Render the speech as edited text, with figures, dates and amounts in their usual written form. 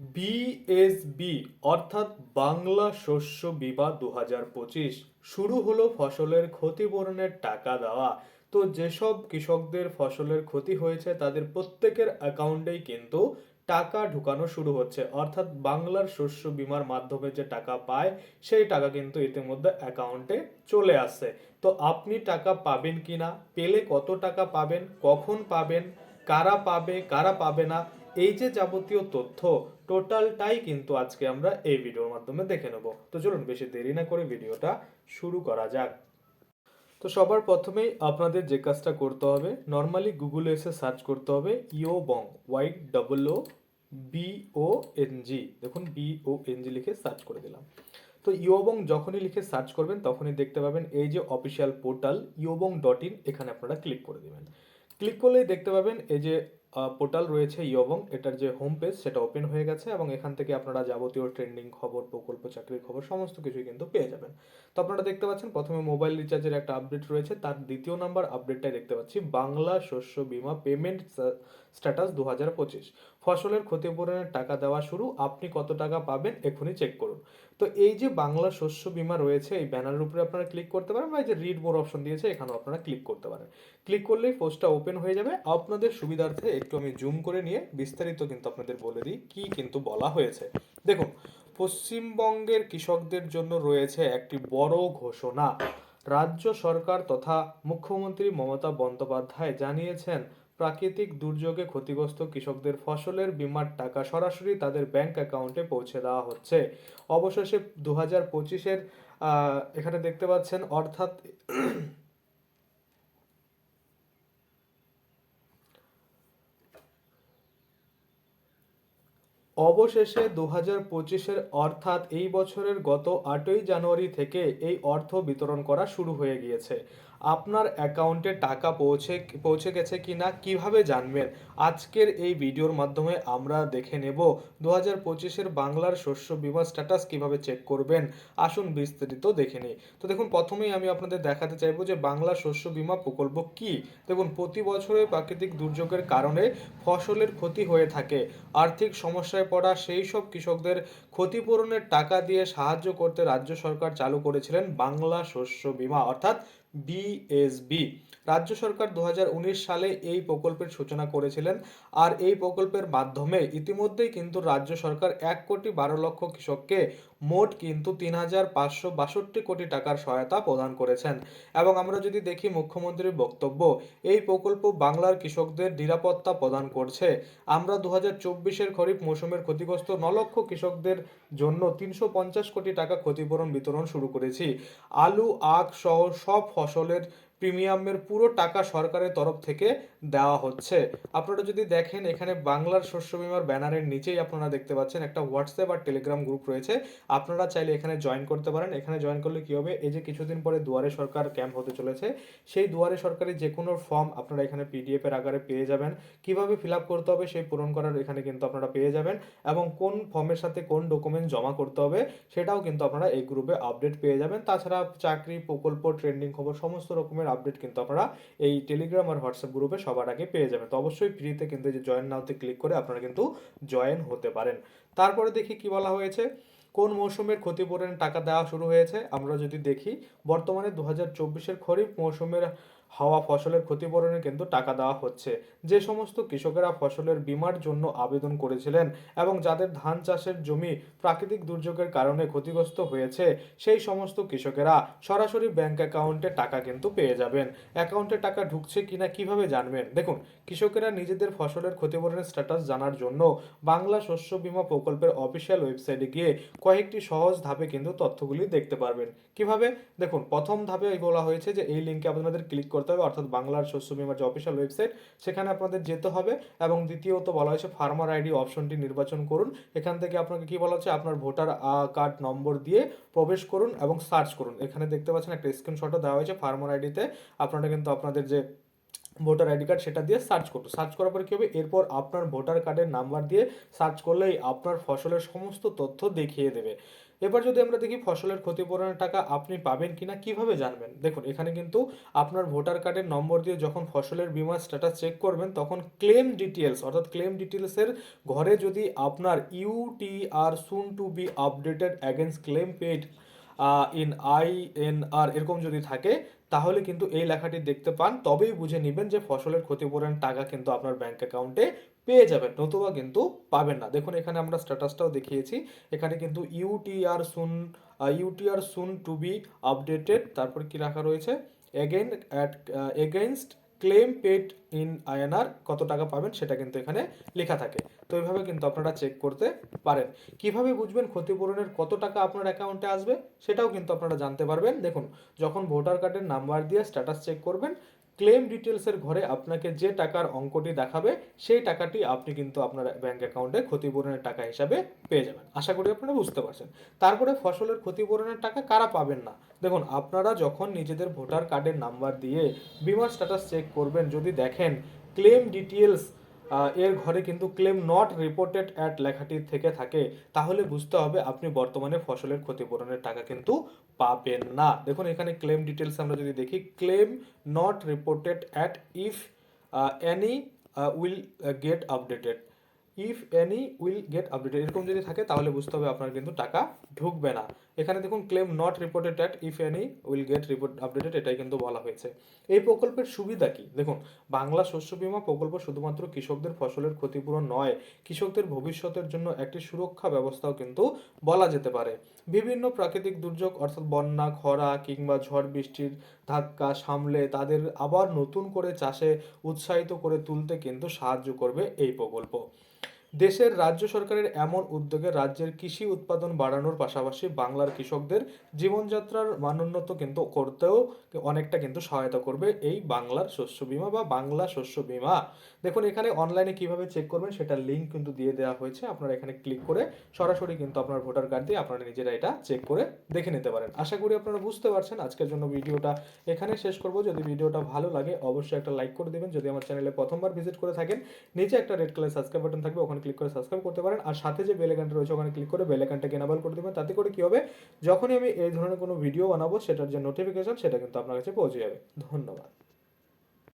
BSB অর্থাৎ বাংলা শস্য বীমা 2025 শুরু হলো ফসলের ক্ষতিপূরণের টাকা দেওয়া। তো যেসব কৃষকদের ফসলের ক্ষতি হয়েছে তাদের প্রত্যেকের অ্যাকাউন্টেই কিন্তু টাকা ঢুকানো শুরু হচ্ছে, অর্থাৎ বাংলার শস্য বীমার মাধ্যমে যে টাকা পায় সেই টাকা কিন্তু ইতিমধ্যে অ্যাকাউন্টে চলে আসছে। তো আপনি টাকা পাবেন কিনা, পেলে কত টাকা পাবেন, কখন পাবেন, কারা পাবে কারা পাবে না, এই যে যাবতীয় তথ্য টোটালটাই কিন্তু আজকে আমরা এই ভিডিওর মাধ্যমে দেখে নেব। তো চলুন বেশি দেরি না করে ভিডিওটা শুরু করা যাক। তো সবার প্রথমেই আপনাদের যে কাজটা করতে হবে, নর্মালি গুগলে এসে সার্চ করতে হবে ইওবং, YOOBONG। দেখুন BONG লিখে সার্চ করে দিলাম। তো ইওবং যখনই লিখে সার্চ করবেন তখনই দেখতে পাবেন এই যে অফিসিয়াল পোর্টাল iobong.in, এখানে আপনারা ক্লিক করে দিবেন। ক্লিক করলেই দেখতে পাবেন এই যে পোর্টাল রয়েছে ইওবং, এটার যে হোম পেজ সেটা ওপেন হয়ে গেছে এবং এখান থেকে আপনারা যাবতীয় ট্রেন্ডিং খবর, প্রকল্প, চাকরির খবর সমস্ত কিছুই কিন্তু পেয়ে যাবেন। তো আপনারা দেখতে পাচ্ছেন প্রথমে মোবাইল রিচার্জের একটা আপডেট রয়েছে, তার দ্বিতীয় নাম্বার আপডেটটাই দেখতে পাচ্ছি বাংলা শস্য বীমা পেমেন্ট স্ট্যাটাস 2025, ফসলের ক্ষতিপূরণের টাকা দেওয়া শুরু, আপনি কত টাকা পাবেন এখনই চেক করুন। তো এই যে বাংলা শস্য বীমা রয়েছে এই ব্যানারের উপরে আপনারা ক্লিক করতে পারেন, বা এই যে রিড মোর অপশন দিয়েছে এখানেও আপনারা ক্লিক করতে পারেন। ক্লিক করলেই পোস্টটা ওপেন হয়ে যাবে। আপনাদের সুবিধার্থে একটু আমি জুম করে নিয়ে বিস্তারিত কিন্তু আপনাদের বলে দিই কি কিন্তু বলা হয়েছে। দেখুন, পশ্চিমবঙ্গের কৃষকদের জন্য রয়েছে একটি বড় ঘোষণা। রাজ্য সরকার তথা মুখ্যমন্ত্রী মমতা বন্দ্যোপাধ্যায় জানিয়েছেন প্রাকৃতিক দুর্যোগে ক্ষতিগ্রস্ত কৃষকদের ফসলের বীমার টাকা সরাসরি তাদের ব্যাংক অ্যাকাউন্টে পৌঁছে দেওয়া হচ্ছে। অবশেষে 2025-এর এখানে দেখতে পাচ্ছেন, অর্থাৎ অবশেষে 2025-এর অর্থাৎ এই বছরের গত 8ই জানুয়ারি থেকে এই অর্থ বিতরণ করা শুরু হয়ে গিয়েছে। আপনার অ্যাকাউন্টে টাকা পৌঁছে গেছে কিনা কিভাবে জানবেন, আজকের এই ভিডিওর মাধ্যমে আমরা দেখে নেব। 2025-এর বাংলার শস্য বীমা স্ট্যাটাস কিভাবে চেক করবেন, আসুন বিস্তারিত দেখে নিই। তো দেখুন, প্রথমেই আমি আপনাদের দেখাতে চাইবো যে বাংলা শস্য বীমা প্রকল্প কি। দেখুন, প্রতি বছরে প্রাকৃতিক দুর্যোগের কারণে ফসলের ক্ষতি হয়ে থাকে। আর্থিক সমস্যায় পড়া সেই সব কৃষকদের ক্ষতিপূরণের টাকা দিয়ে সাহায্য করতে রাজ্য সরকার চালু করেছিলেন বাংলা শস্য বীমা অর্থাৎ বিএসবি। রাজ্য সরকার 2019 সালে এই প্রকল্পের সূচনা করেছিলেন। আর এই প্রকল্পের মাধ্যমে ইতিমধ্যেই কিন্তু রাজ্য সরকার 1,12,00,000 কৃষককে মোট কিন্তু 3,562 কোটি টাকার সহায়তা প্রদান করেছেন। এবং আমরা যদি দেখি মুখ্যমন্ত্রীর বক্তব্য, এই প্রকল্প বাংলার কৃষকদের নিরাপত্তা প্রদান করছে। আমরা 2024-এর খরিফ মৌসুমের ক্ষতিগ্রস্ত 9 লক্ষ কৃষকদের জন্য 350 কোটি টাকা ক্ষতিপূরণ বিতরণ শুরু করেছি। আলু, আখ সহ সব ফসলের প্রিমিয়ামের পুরো টাকা সরকারের তরফ থেকে দেওয়া হচ্ছে। আপনারা যদি দেখেন এখানে বাংলার শস্য বীমার ব্যানারের নিচেই আপনারা দেখতে পাচ্ছেন একটা হোয়াটসঅ্যাপ আর টেলিগ্রাম গ্রুপ রয়েছে। আপনারা চাইলে এখানে জয়েন করতে পারেন। এখানে জয়েন করলে কি হবে, এই যে কিছুদিন পরে দুয়ারে সরকার ক্যাম্প হতে চলেছে, সেই দুয়ারে সরকারি যে কোনো ফর্ম আপনারা এখানে পিডিএফ এর আকারে পেয়ে যাবেন। কিভাবে ফিল আপ করতে হবে সেই পূরণ করার এখানে কিন্তু আপনারা পেয়ে যাবেন, এবং কোন ফর্মের সাথে কোন ডকুমেন্ট জমা করতে হবে সেটাও কিন্তু আপনারা এই গ্রুপে আপডেট পেয়ে যাবেন। তাছাড়া চাকরি, প্রকল্প, ট্রেন্ডিং খবর সমস্ত রকমের আপডেট কিন্তু আপনারা এই টেলিগ্রাম আর হোয়াটসঅ্যাপ গ্রুপে সবার আগে পেয়ে যাবেন। তো অবশ্যই ফ্রিতে কিন্তু যে জয়েন নাওতে ক্লিক করে আপনারা কিন্তু জয়েন হতে পারেন। তারপরে দেখি কি বলা হয়েছে, কোন মৌসুমের ক্ষতিপূরণের টাকা দেওয়া শুরু হয়েছে। আমরা যদি দেখি বর্তমানে 2024-এর খরিফ মৌসুমের হওয়া ফসলের ক্ষতিপূরণে কিন্তু টাকা দেওয়া হচ্ছে। যে সমস্ত কৃষকেরা ফসলের বীমার জন্য আবেদন করেছিলেন এবং যাদের ধান চাষের জমি প্রাকৃতিক দুর্যোগের কারণে ক্ষতিগ্রস্ত হয়েছে, সেই সমস্ত কৃষকেরা সরাসরি ব্যাংক অ্যাকাউন্টে টাকা কিন্তু পেয়ে যাবেন। অ্যাকাউন্টে টাকা ঢুকছে কিনা কিভাবে জানবেন, দেখুন, কৃষকেরা নিজেদের ফসলের ক্ষতিপূরণের স্ট্যাটাস জানার জন্য বাংলা শস্য বীমা প্রকল্পের অফিসিয়াল ওয়েবসাইটে গিয়ে কয়েকটি সহজ ধাপে কিন্তু তথ্যগুলি দেখতে পারবেন। কিভাবে, দেখুন, প্রথম ধাপে বলা হয়েছে যে এই লিঙ্কে আপনাদের ক্লিক করতে হবে, অর্থাৎ বাংলার শস্য বীমার যে অফিসিয়াল ওয়েবসাইট সেখানে আপনাদের যেতে হবে। এবং দ্বিতীয়ত বলা হয়েছে ফার্মার আইডি অপশনটি নির্বাচন করুন। এখান থেকে আপনাকে কি বলা হচ্ছে, আপনার ভোটার কার্ড নম্বর দিয়ে প্রবেশ করুন এবং সার্চ করুন। এখানে দেখতে পাচ্ছেন একটা স্ক্রিনশটও দেওয়া হয়েছে ফার্মার আইডিতে। আপনারা কিন্তু আপনাদের যে ভোটার আইডি কার্ড সেটা দিয়ে সার্চ করুন। সার্চ করার পরে কী হবে, এরপর আপনার ভোটার কার্ডের নাম্বার দিয়ে সার্চ করলেই আপনার ফসলের সমস্ত তথ্য দেখিয়ে দেবে। এবার যদি আমরা দেখি ফসলের ক্ষতিপূরণের টাকা আপনি পাবেন কিনা কিভাবে জানবেন, দেখুন এখানে কিন্তু আপনার ভোটার কার্ডের নম্বর দিয়ে যখন ফসলের বীমা স্ট্যাটাস চেক করবেন তখন ক্লেম ডিটেলস অর্থাৎ ক্লেম ডিটেলসের ঘরে যদি আপনার UTR soon to be updated against claim paid in INR এরকম যদি থাকে, তাহলে কিন্তু এই লেখাটি দেখতে পান, তবেই বুঝে নেবেন যে ফসলের ক্ষতিপূরণ টাকা কিন্তু আপনার ব্যাংক অ্যাকাউন্টে পেয়ে যাবেন, নতুবা কিন্তু পাবেন না। দেখুন এখানে আমরা স্ট্যাটাসটাও দেখিয়েছি, এখানে কিন্তু UTR soon to be updated, তারপর কি রাখা রয়েছে, again at against claim paid in INR কত টাকা পাবেন সেটা কিন্তু এখানে লেখা থাকে। তো এইভাবে কিন্তু আপনারা চেক করতে পারেন। কিভাবে বুঝবেন ক্ষতিপূরণের কত টাকা আপনার অ্যাকাউন্টে আসবে সেটাও কিন্তু আপনারা জানতে পারবেন। দেখুন যখন ভোটার কার্ডের নাম্বার দিয়ে স্ট্যাটাস চেক করবেন, ক্লেম ডিটেলসের ঘরে আপনাকে যে টাকার অঙ্কটি দেখাবে সেই টাকাটি আপনি কিন্তু আপনার ব্যাংক অ্যাকাউন্টে ক্ষতিপূরণের টাকা হিসাবে পেয়ে যাবেন। আশা করি আপনারা বুঝতে পারছেন। তারপরে ফসলের ক্ষতিপূরণের টাকা কারা পাবেন না, দেখুন আপনারা যখন নিজেদের ভোটার কার্ডের নাম্বার দিয়ে বিমা স্ট্যাটাস চেক করবেন, যদি দেখেন ক্লেম ডিটেলস এর ঘরে কিন্তু ক্লেম নট রিপোর্টেড অ্যাট লেখাটি থেকে থাকে, তাহলে বুঝতে হবে আপনি বর্তমানে ফসলের ক্ষতিপূরণের টাকা কিন্তু পাবেন না। দেখুন এখানে ক্লেম ডিটেলস আমরা যদি দেখি, claim not reported at if any will get updated, if any will get updated এরকম যদি থাকে তাহলে বুঝতে হবে আপনার কিন্তু টাকা ঢুকবে না। এখানে দেখুন claim not reported at if any will get report updated, এটাই কিন্তু বলা হয়েছে। এই প্রকল্পের সুবিধা কি, দেখুন বাংলা শস্য বীমা প্রকল্প শুধুমাত্র কৃষকদের ফসলের ক্ষতিপূরণ নয়, কৃষকদের ভবিষ্যতের জন্য একটি সুরক্ষা ব্যবস্থাও কিন্তু বলা যেতে পারে। বিভিন্ন প্রাকৃতিক দুর্যোগ অর্থাৎ বন্যা, খরা কিংবা ঝড় বৃষ্টির ধাক্কা সামলে তাদের আবার নতুন করে চাষে উৎসাহিত করে তুলতে কিন্তু সাহায্য করবে এই প্রকল্প। দেশের রাজ্য সরকারের এমন উদ্যোগে রাজ্যের কৃষি উৎপাদন বাড়ানোর পাশাপাশি বাংলার কৃষকদের জীবনযাত্রার মানোন্নত কিন্তু করতেও অনেকটা কিন্তু সহায়তা করবে এই বাংলার শস্য বীমা বা বাংলা শস্য বীমা। দেখুন এখানে অনলাইনে কিভাবে চেক করবেন সেটার লিঙ্ক কিন্তু দিয়ে দেওয়া হয়েছে, আপনারা এখানে ক্লিক করে সরাসরি কিন্তু আপনার ভোটার কার্ড দিয়ে আপনারা নিজেরা এটা চেক করে দেখে নিতে পারেন। আশা করি আপনারা বুঝতে পারছেন। আজকের জন্য ভিডিওটা এখানে শেষ করব। যদি ভিডিওটা ভালো লাগে অবশ্যই একটা লাইক করে দেবেন। যদি আমার চ্যানেলে প্রথমবার ভিজিট করে থাকেন, নিচে একটা রেড কালার সাবস্ক্রাইব বাটন থাকবে, ওখানে ক্লিক করে সাবস্ক্রাইব করতে পারেন। আর সাথে যে বেল আইকনটা রয়েছে ওখানে ক্লিক করে বেল আইকনটাকে এনাবল করে দেবেন। তাতে করে কি হবে, যখনই আমি এই ধরনের কোনো ভিডিও বানাবো সেটার যে নোটিফিকেশন সেটা কিন্তু আপনার কাছে পৌঁছে যাবে। ধন্যবাদ।